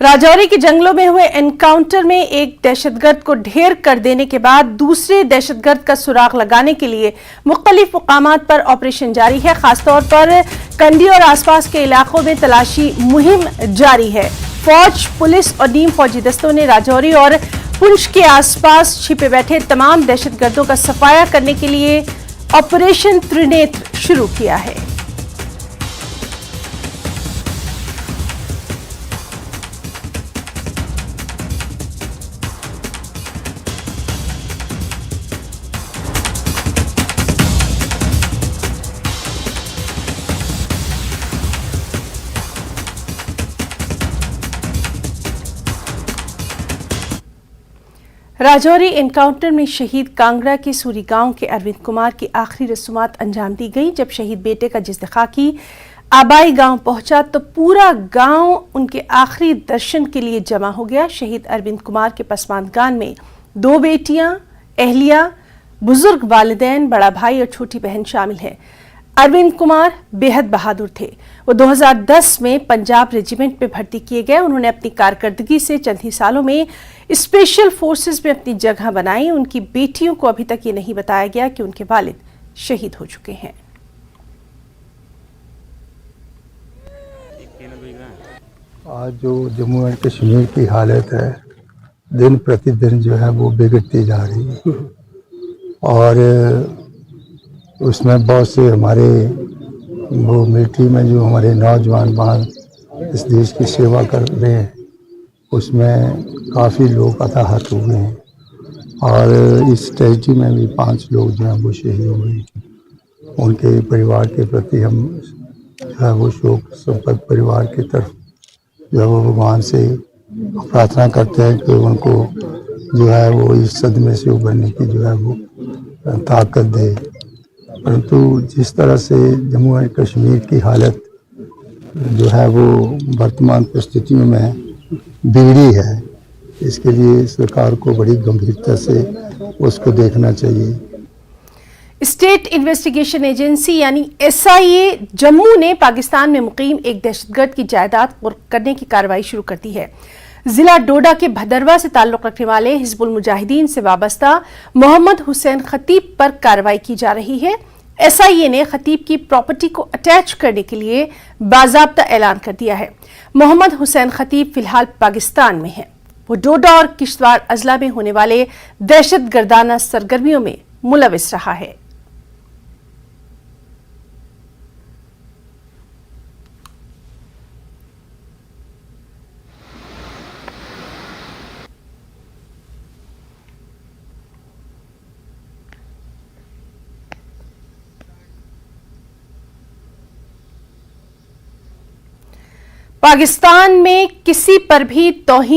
राजौरी के जंगलों में हुए एनकाउंटर में एक दहशतगर्द को ढेर कर देने के बाद दूसरे दहशतगर्द का सुराग लगाने के लिए मुख्तलिफ मुकामात पर ऑपरेशन जारी है। खासतौर पर कंडी और आसपास के इलाकों में तलाशी मुहिम जारी है। फौज, पुलिस और नीम फौजी दस्तों ने राजौरी और पुंछ के आसपास छिपे बैठे तमाम दहशतगर्दों का सफाया करने के लिए ऑपरेशन त्रिनेत्र शुरू किया है। राजौरी एनकाउंटर में शहीद कांगड़ा के सूरी गांव के अरविंद कुमार की आखिरी रस्मात अंजाम दी गई। जब शहीद बेटे का जिस्तिखाकी आबाई गांव पहुंचा तो पूरा गांव उनके आखिरी दर्शन के लिए जमा हो गया। शहीद अरविंद कुमार के पसमानदगान में 2 बेटियां, अहलिया, बुजुर्ग वालिदैन, बड़ा भाई और छोटी बहन शामिल हैं। अरविंद कुमार बेहद बहादुर थे। वो 2010 में पंजाब रेजिमेंट में भर्ती किए गए। उन्होंने अपनी कारकर्दगी से चंद ही सालों में स्पेशल फोर्सेस में अपनी जगह बनाई। उनकी बेटियों को अभी तक ये नहीं बताया गया कि उनके वालिद शहीद हो चुके हैं। आज जो जम्मू एंड कश्मीर की हालत है, दिन प्रतिदिन जो है वो बिगड़ती जा रही है और उसमें बहुत से हमारे वो मिलिट्री में जो हमारे नौजवान बाहर इस देश की सेवा कर रहे हैं, उसमें काफ़ी लोग हताहत हुए हैं और इस ट्रेजेडी में भी 5 लोग जो हैं वो शहीद हुए। उनके परिवार के प्रति हम जो है वो शोक संपन्न परिवार की तरफ जो है वो भगवान से प्रार्थना करते हैं कि उनको जो है वो इस सदमे से उभरने की जो है वो ताकत दे। परंतु जिस तरह से जम्मू एंड कश्मीर की हालत जो है वो वर्तमान परिस्थितियों में बिगड़ी है, इसके लिए सरकार को बड़ी गंभीरता से उसको देखना चाहिए। स्टेट इन्वेस्टिगेशन एजेंसी यानी SIA जम्मू ने पाकिस्तान में मुकीम एक दहशतगर्द की जायदाद कुर्क करने की कार्रवाई शुरू कर दी है। जिला डोडा के भदरवा से ताल्लुक रखने वाले हिजबुल मुजाहिदीन से वाबस्ता मोहम्मद हुसैन खतीब पर कार्रवाई की जा रही है। SIA ने खतीब की प्रॉपर्टी को अटैच करने के लिए बाज़ाब्ता ऐलान कर दिया है। मोहम्मद हुसैन खतीब फिलहाल पाकिस्तान में है। वो डोडा और किश्तवाड़ अजला में होने वाले दहशतगर्दाना सरगर्मियों में मुलविस रहा है। पाकिस्तान में किसी पर भी तौहीन